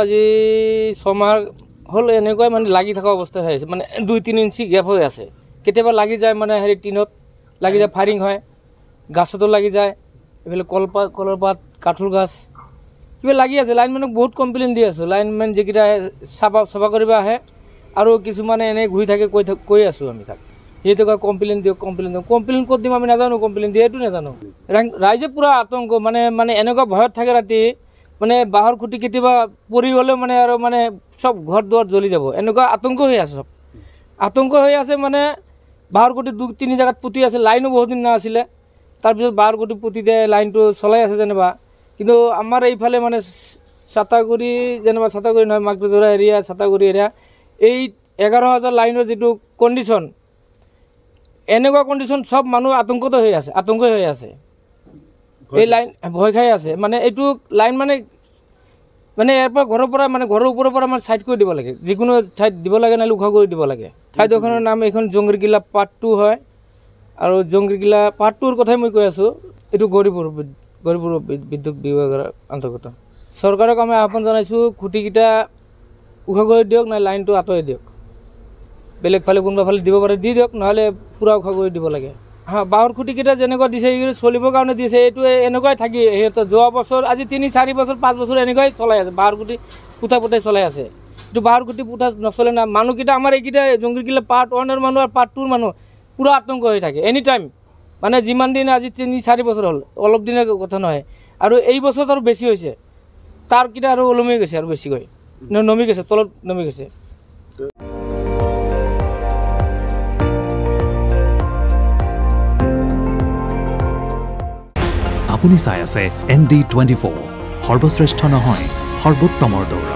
আজি 6 মাহ হ'ল এনেকুৱাই মানে লাগি থকা অৱস্থা হৈ আছে মানে 2-3 ইঞ্চি গেপ হৈ আছে কেতিয়াবা লাগি যায় মানে হেৰি টিনত লাগি যায় ফায়াৰিং হয় গাছতো লাগি যায় এফালে কলপাত কাঠুল গাছ কিবা লাগি আছে লাইনমেনক বহুত কমপ্লেইন দি আছোঁ লাইনমেন যিকেইটা চাফা কৰিব আহে আৰু কিছুমানে এনেই ঘূৰি থাকে কৈ আছোঁ আমি তাক সেইটো কয় কমপ্লেইন দিয়ক কমপ্লেইন ক'ত দিম আমি নাজানো কমপ্লেইন দিয়ে এইটো নাজানো ৰাইজে পূৰা আতংক মানে এনেকুৱা ভয়ত থাকে ৰাতি মানে বাঁহৰ খুঁটি কেতিয়াবা পৰি গ'লেও মানে আৰু মানে চব ঘৰ দুৱাৰ জ্বলি যাব এনেকুৱা আতংক হৈ আছে চব আতংক হৈ আছে মানে বাঁহৰ খুঁটি 2-3 জেগাত পুতি আছে লাইনো বহুত দিন নাছিলে তাৰপিছত বাঁহৰ খুঁটি পুতি দিয়ে লাইনটো চলাই আছে যেনিবা কিন্তু আমাৰ এইফালে মানে চাতাগুৰি যেনিবা চাতাগুৰি নহয় মাকজৰা এৰিয়া চাতাগুৰি এৰিয়া এই 11,000 লাইনৰ যিটো কণ্ডিশ্যন এনেকুৱা কণ্ডিশ্যন সব মানুহ আতংক হৈ আছে এই লাইন ভয় খাই আছে মানে এইটো লাইন মানে ইয়াৰ পৰা ঘৰৰ পৰা মানে ঘৰৰ ওপৰৰ পৰা আমাৰ সাইড কৰি দিব লাগে যিকোনো ঠাইত দিব লাগে নাইলে উখা কৰি দিব লাগে ঠাইডোখৰৰ নাম এইখন জংগীৰকিলা পাৰ্ট 2 হয় আৰু জংগীৰকিলা পাৰ্ট 2ৰ কথাই মই কৈ আছোঁ এইটো গৌৰীপুৰ বিদ্যুৎ বিভাগৰ অন্তৰ্গত চৰকাৰক আমি আহ্বান জনাইছোঁ খুঁটিকেইটা উখা কৰি দিয়ক নাই লাইনটো আঁতৰাই দিয়ক বেলেগ ফালে কোনোবা ফালে দিব পাৰে দি দিয়ক নহ'লে পূৰা উখা কৰি দিব লাগে বাঁহৰ খুঁটিকেইটা যেনেকুৱা দিছে এইকেইটা চলিবৰ কাৰণে দিছে এইটো এনেকুৱাই থাকি সিহঁতৰ যোৱা বছৰ আজি 3-4 বছৰ 5 বছৰ এনেকুৱাই চলাই আছে বাঁহৰ খুঁটি পুতাই চলাই আছে এইটো বাঁহৰ খুঁটি পুতা নচলে না মানুহকেইটা আমাৰ এইকেইটা জংগীৰকিলা পাৰ্ট 1ৰ মানুহ আৰু পাৰ্ট 2ৰ মানুহ পূৰা আতংক হৈ থাকে এনি টাইম মানে যিমান দিন আজি 3-4 বছৰ হ'ল অলপ দিনৰ কথা নহয় আৰু এই বছৰত আৰু বেছি হৈছে তাৰকেইটা আৰু ওলমি গৈছে আৰু বেছিকৈ নমি গৈছে তলত নমি গৈছে আপুনি চাই আছে ND24 সৰ্বশ্ৰেষ্ঠ নহয় সৰ্বোত্তমৰ দৌৰ